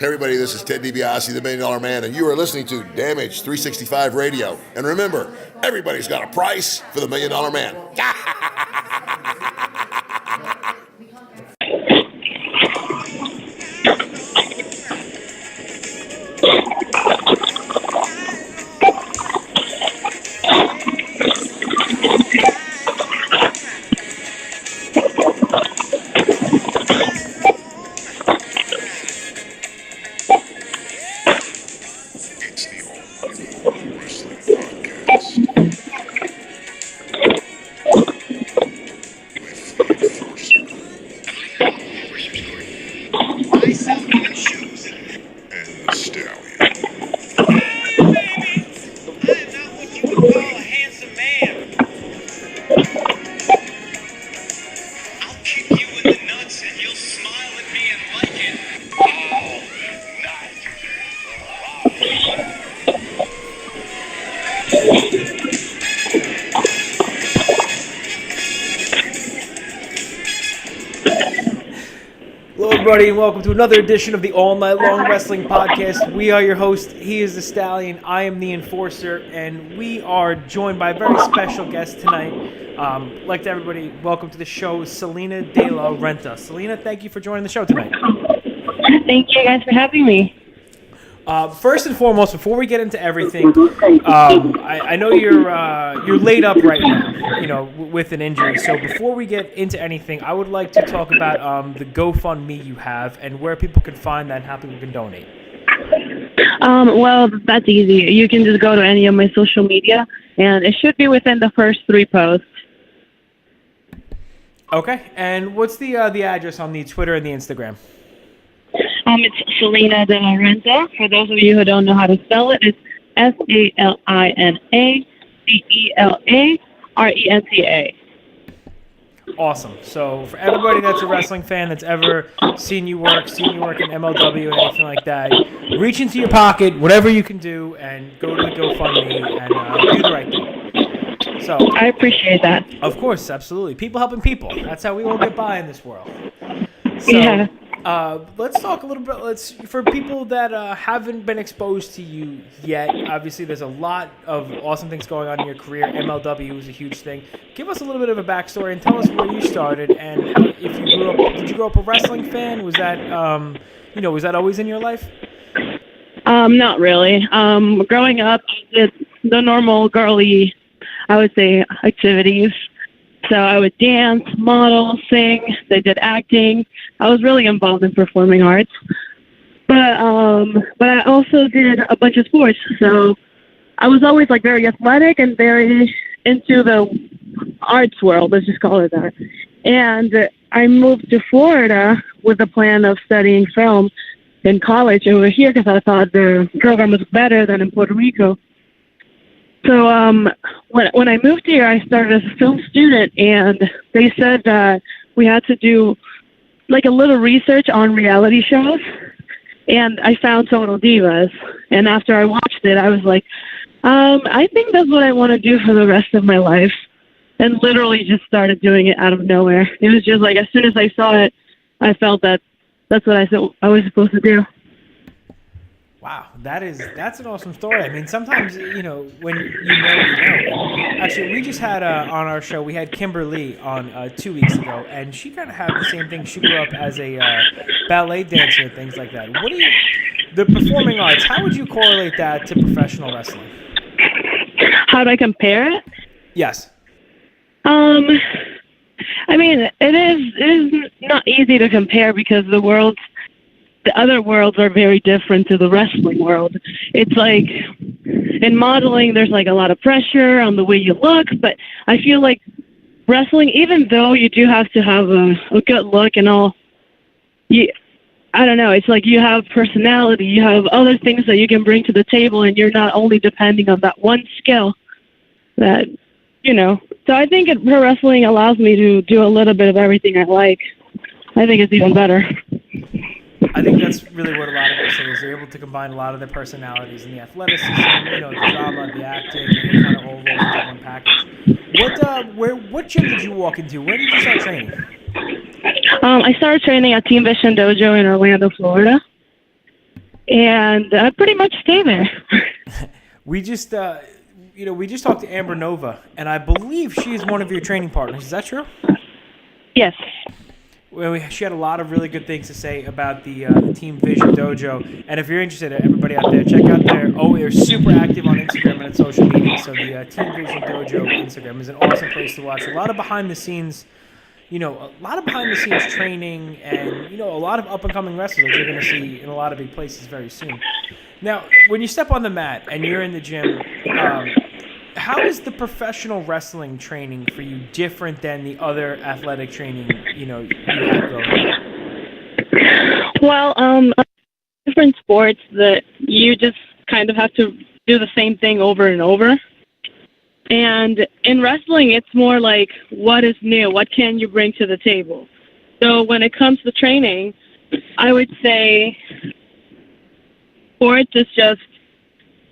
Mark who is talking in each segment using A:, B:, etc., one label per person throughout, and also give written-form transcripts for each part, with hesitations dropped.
A: Hey everybody, this is Ted DiBiase, the $1 Million Man, and you are listening to Damage 365 Radio. And remember, everybody's got a price for the $1 Million Man.
B: Everybody, and welcome to another edition of the All Night Long Wrestling Podcast. We are your host. He is the Stallion. I am the Enforcer, and we are joined by a very special guest tonight. Like to everybody, welcome to the show, Selena de la Renta. Selena, thank you for joining the show tonight.
C: Thank you guys for having me.
B: First and foremost, before we get into everything, I know you're laid up right now, with an injury. So before we get into anything, I would like to talk about the GoFundMe you have and where people can find that and how people can donate.
C: Well, that's easy. You can just go to any of my social media, and it should be within the first 3 posts.
B: Okay, and what's the address on the Twitter and the Instagram?
C: It's Salina de la Renta. For those of you who don't know how to spell it, it's SALINADELARENTA.
B: Awesome. So for everybody that's a wrestling fan that's ever seen you work in MLW and anything like that, reach into your pocket, whatever you can do, and go to the GoFundMe and do the right thing. So
C: I appreciate that.
B: Of course, absolutely. People helping people. That's how we all get by in this world. So,
C: yeah.
B: Let's talk a little bit. For people that haven't been exposed to you yet, obviously there's a lot of awesome things going on in your career. MLW was a huge thing. Give us a little bit of a backstory and tell us where you started and if you grew up. Did you grow up a wrestling fan? Was that was that always in your life?
C: Not really. Growing up, I did the normal girly, I would say, activities. So I would dance, model, sing. I did acting. I was really involved in performing arts. But I also did a bunch of sports. So I was always very athletic and very into the arts world, let's just call it that. And I moved to Florida with the plan of studying film in college over here because I thought the program was better than in Puerto Rico. So when I moved here, I started as a film student, and they said that we had to do a little research on reality shows, and I found Total Divas. And after I watched it, I was like, I think that's what I want to do for the rest of my life, and literally just started doing it out of nowhere. It was just as soon as I saw it, I felt that that's what I was supposed to do.
B: Wow, that's an awesome story. I mean, sometimes, when you know. Actually, we just had on our show, we had Kimberly on 2 weeks ago, and she kind of had the same thing. She grew up as a ballet dancer and things like that. The performing arts, how would you correlate that to professional wrestling?
C: How do I compare it?
B: Yes.
C: I mean, it is not easy to compare because the other worlds are very different to the wrestling world. It's in modeling, there's a lot of pressure on the way you look, but I feel like wrestling, even though you do have to have a good look and all, I don't know, it's you have personality, you have other things that you can bring to the table, and you're not only depending on that one skill that, So I think pro wrestling allows me to do a little bit of everything I like. I think it's even better.
B: I think that's really what a lot of us say, is they're able to combine a lot of their personalities and the athleticism, the drama, the acting, and it kind of all rolls into one package. What gym did you walk into? Where did you start training?
C: I started training at Team Vision Dojo in Orlando, Florida. and I pretty much stay there.
B: We just, we just talked to Amber Nova, and I believe she is one of your training partners. Is that true?
C: Yes.
B: Well, she had a lot of really good things to say about the Team Vision Dojo. And if you're interested, everybody out there, check out they're super active on Instagram and on social media. So the Team Vision Dojo Instagram is an awesome place to watch. A lot of behind the scenes, training and, a lot of up and coming wrestlers that you're going to see in a lot of big places very soon. Now, when you step on the mat and you're in the gym, how is the professional wrestling training for you different than the other athletic training, you have going on?
C: Well, different sports that you just kind of have to do the same thing over and over. And in wrestling, it's more like, what is new? What can you bring to the table? So when it comes to training, I would say sports is just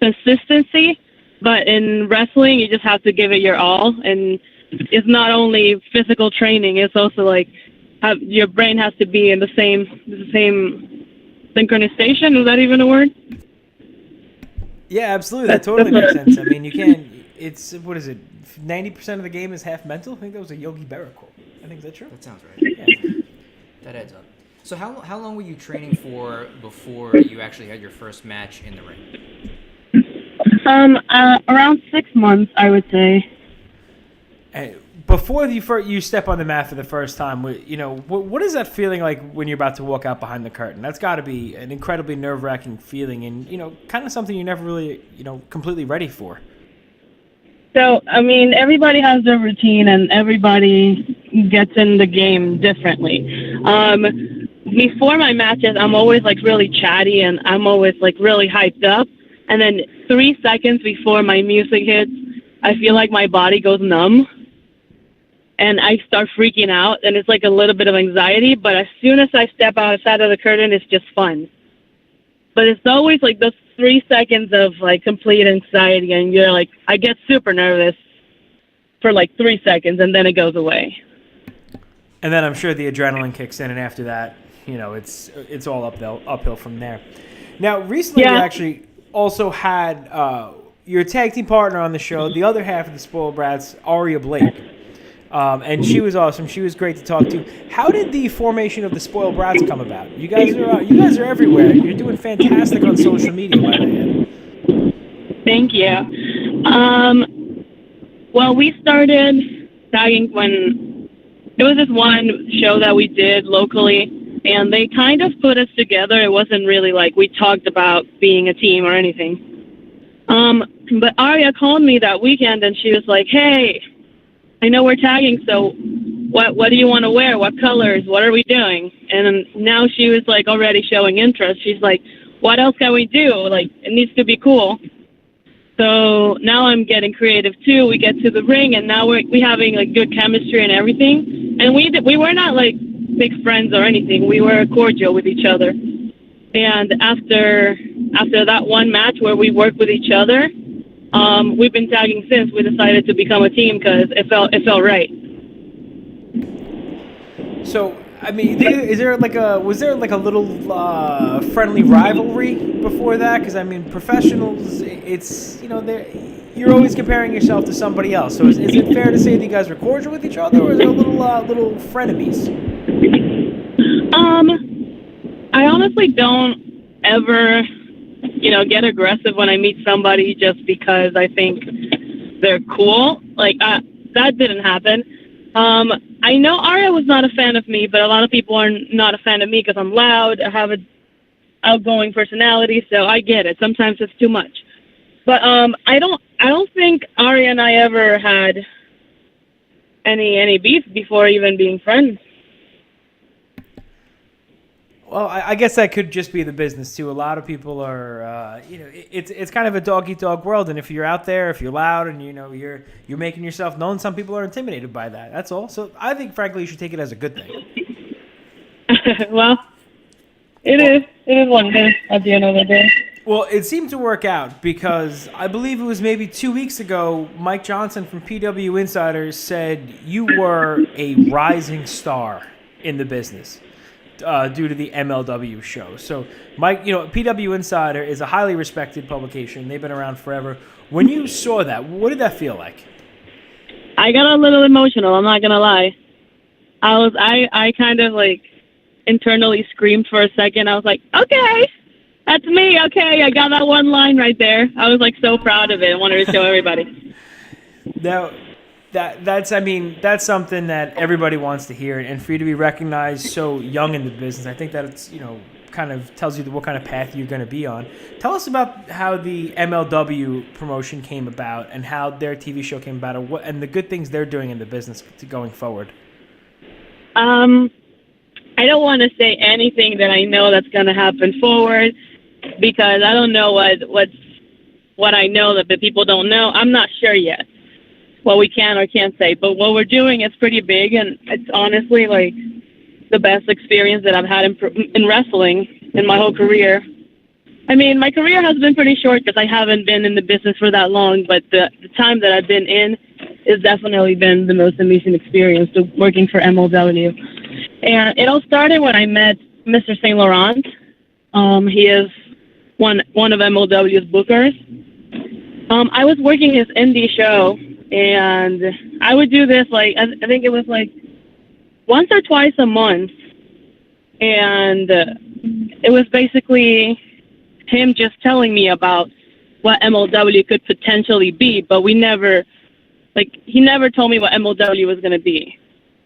C: consistency. But in wrestling, you just have to give it your all. And it's not only physical training, it's also like your brain has to be in the same synchronization. Is that even a word?
B: Yeah, absolutely. That totally makes sense. I mean, you can't, it's, what is it, 90% of the game is half mental? I think that was a Yogi Berra quote. I think, is that true?
D: That sounds right. Yeah. That adds up. So how long were you training for before you actually had your first match in the ring?
C: Around 6 months, I would say.
B: And before you step on the mat for the first time, what is that feeling like when you're about to walk out behind the curtain? That's got to be an incredibly nerve-wracking feeling and, kind of something you're never really, completely ready for.
C: So, I mean, everybody has their routine and everybody gets in the game differently. Before my matches, I'm always, like, really chatty and I'm always, like, really hyped up. And then 3 seconds before my music hits, I feel like my body goes numb. And I start freaking out. And it's like a little bit of anxiety. But as soon as I step outside of the curtain, it's just fun. But it's always like those 3 seconds of like complete anxiety. And you're like, I get super nervous for like 3 seconds. And then it goes away.
B: And then I'm sure the adrenaline kicks in. And after that, it's all uphill from there. Now, recently you actually also had your tag team partner on the show, the other half of the Spoiled Brats, Aria Blake. And she was awesome. She was great to talk to. How did the formation of the Spoiled Brats come about? You guys are everywhere. You're doing fantastic on social media, by the way.
C: Thank you. Well, we started tagging when it was this one show that we did locally. And they kind of put us together. It wasn't really like we talked about being a team or anything. But Aria called me that weekend and she was like, hey, I know we're tagging, so what do you want to wear? What colors? What are we doing? And now she was like already showing interest. She's like, what else can we do? Like, it needs to be cool. So now I'm getting creative too. We get to the ring and now we're having like good chemistry and everything. And we were not like big friends or anything. We were cordial with each other. And after that one match where we worked with each other, we've been tagging since. We decided to become a team because it felt right.
B: So, I mean, was there like a little friendly rivalry before that? Because I mean, professionals, it's you're always comparing yourself to somebody else. So is it fair to say that you guys were cordial with each other, or is there a little frenemies?
C: I honestly don't ever, get aggressive when I meet somebody just because I think they're cool. Like, that didn't happen. I know Aria was not a fan of me, but a lot of people are not a fan of me because I'm loud. I have an outgoing personality, so I get it. Sometimes it's too much. But I don't think Aria and I ever had any beef before even being friends.
B: Well, I guess that could just be the business too. A lot of people are, it's kind of a dog-eat-dog world, and if you're out there, if you're loud, and you're making yourself known, some people are intimidated by that. That's all. So I think, frankly, you should take it as a good thing.
C: Well, it is what it is at the end of the day.
B: Well, it seemed to work out because I believe it was maybe 2 weeks ago, Mike Johnson from PW Insiders said you were a rising star in the business. due to the MLW show. So, Mike, PW Insider is a highly respected publication. They've been around forever. When you saw that, what did that feel like?
C: I got a little emotional. I'm not gonna lie. I kind of like internally screamed for a second. I was like, okay, that's me. Okay, I got that one line right there. I was like so proud of it. I wanted to show everybody.
B: Now, that's something that everybody wants to hear, and for you to be recognized so young in the business, I think that it's kind of tells you what kind of path you're going to be on. Tell us about how the MLW promotion came about and how their TV show came about, and the good things they're doing in the business going forward.
C: I don't want to say anything that I know that's going to happen forward because I don't know what I know that the people don't know. I'm not sure yet what we can or can't say, but what we're doing is pretty big, and it's honestly like the best experience that I've had in wrestling in my whole career. I mean, my career has been pretty short because I haven't been in the business for that long, but the time that I've been in has definitely been the most amazing experience working for MLW. And it all started when I met Mr. Saint Laurent. He is one of MLW's bookers. I was working his indie show, and I would do this I think it was like once or twice a month, and it was basically him just telling me about what MLW could potentially be, but he never told me what MLW was going to be.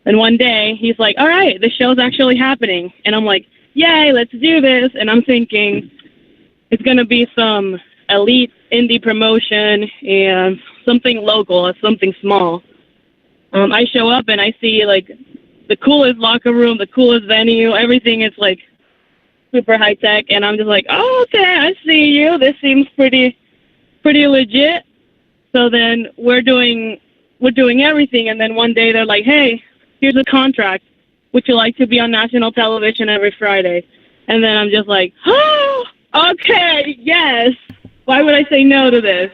C: And one day he's like, all right, the show's actually happening. And I'm like, yay, let's do this. And I'm thinking it's going to be some elite indie promotion and something local, something small. I show up and I see like the coolest locker room, the coolest venue, everything is like super high tech, and I'm just like, oh, okay, I see you. This seems pretty legit. So then we're doing everything, and then one day they're like, hey, here's a contract. Would you like to be on national television every Friday? And then I'm just like, oh, okay, yes. Why would I say no to this?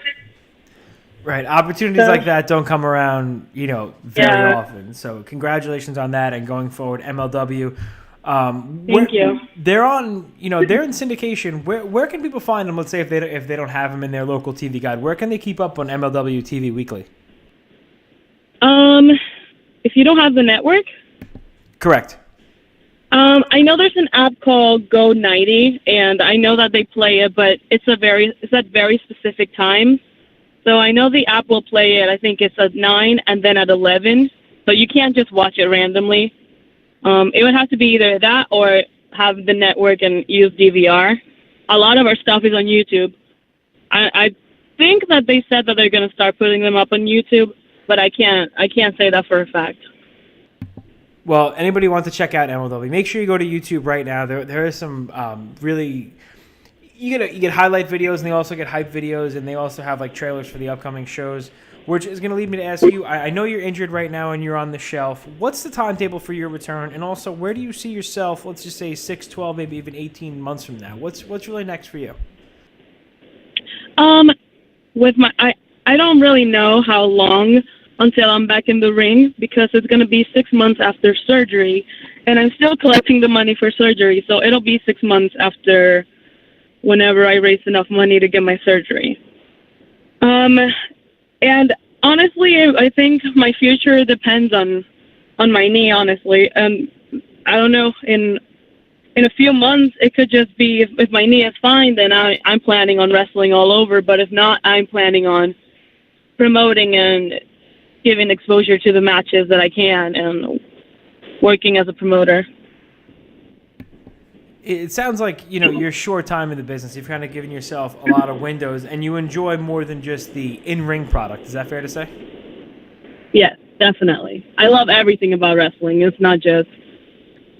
B: Right. Opportunities like that don't come around, very often. So congratulations on that, and going forward, MLW.
C: Thank you.
B: They're on, they're in syndication. Where can people find them? Let's say if they don't have them in their local TV guide, where can they keep up on MLW TV Weekly?
C: If you don't have the network?
B: Correct.
C: I know there's an app called Go 90, and I know that they play it, but it's at very specific times. So I know the app will play it. I think it's at 9 and then at 11. So you can't just watch it randomly. It would have to be either that or have the network and use DVR. A lot of our stuff is on YouTube. I think that they said that they're going to start putting them up on YouTube, but I can't say that for a fact.
B: Well, anybody who wants to check out MLW, make sure you go to YouTube right now. There is some really you get highlight videos, and they also get hype videos, and they also have like trailers for the upcoming shows, which is going to lead me to ask you. I know you're injured right now and you're on the shelf. What's the timetable for your return, and also where do you see yourself? Let's just say 6, 12, maybe even 18 months from now. What's really next for you?
C: I don't really know how long until I'm back in the ring, because it's going to be 6 months after surgery, and I'm still collecting the money for surgery, so it'll be 6 months after whenever I raise enough money to get my surgery. And honestly, I think my future depends on my knee, honestly. I don't know, in a few months, it could just be, if my knee is fine, then I'm planning on wrestling all over, but if not, I'm planning on promoting and giving exposure to the matches that I can and working as a promoter.
B: It sounds like, your short time in the business, you've kind of given yourself a lot of windows, and you enjoy more than just the in-ring product. Is that fair to say?
C: Yes, definitely. I love everything about wrestling. It's not just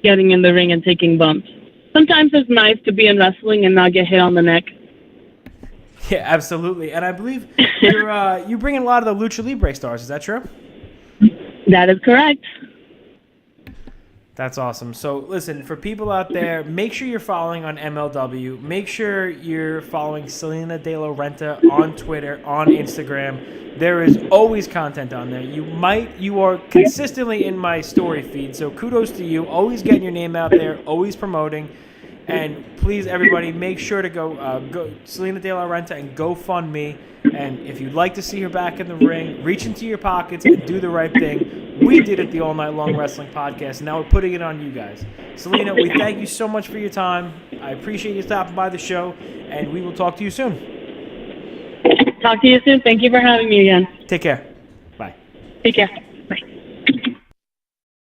C: getting in the ring and taking bumps. Sometimes it's nice to be in wrestling and not get hit on the neck.
B: Yeah, absolutely. And I believe you bring in a lot of the Lucha Libre stars. Is that true?
C: That is correct.
B: That's awesome. So, listen, for people out there, make sure you're following on MLW. Make sure you're following Selena De La Renta on Twitter, on Instagram. There is always content on there. You are consistently in my story feed, so kudos to you. Always getting your name out there, always promoting. And please, everybody, make sure to go Selena De La Renta and GoFundMe. And if you'd like to see her back in the ring, reach into your pockets and do the right thing. We did it, the All Night Long Wrestling Podcast, and now we're putting it on you guys. Selena, we thank you so much for your time. I appreciate you stopping by the show, and we will talk to you soon.
C: Talk to you soon. Thank you for having me again.
B: Take care. Bye.
C: Take care.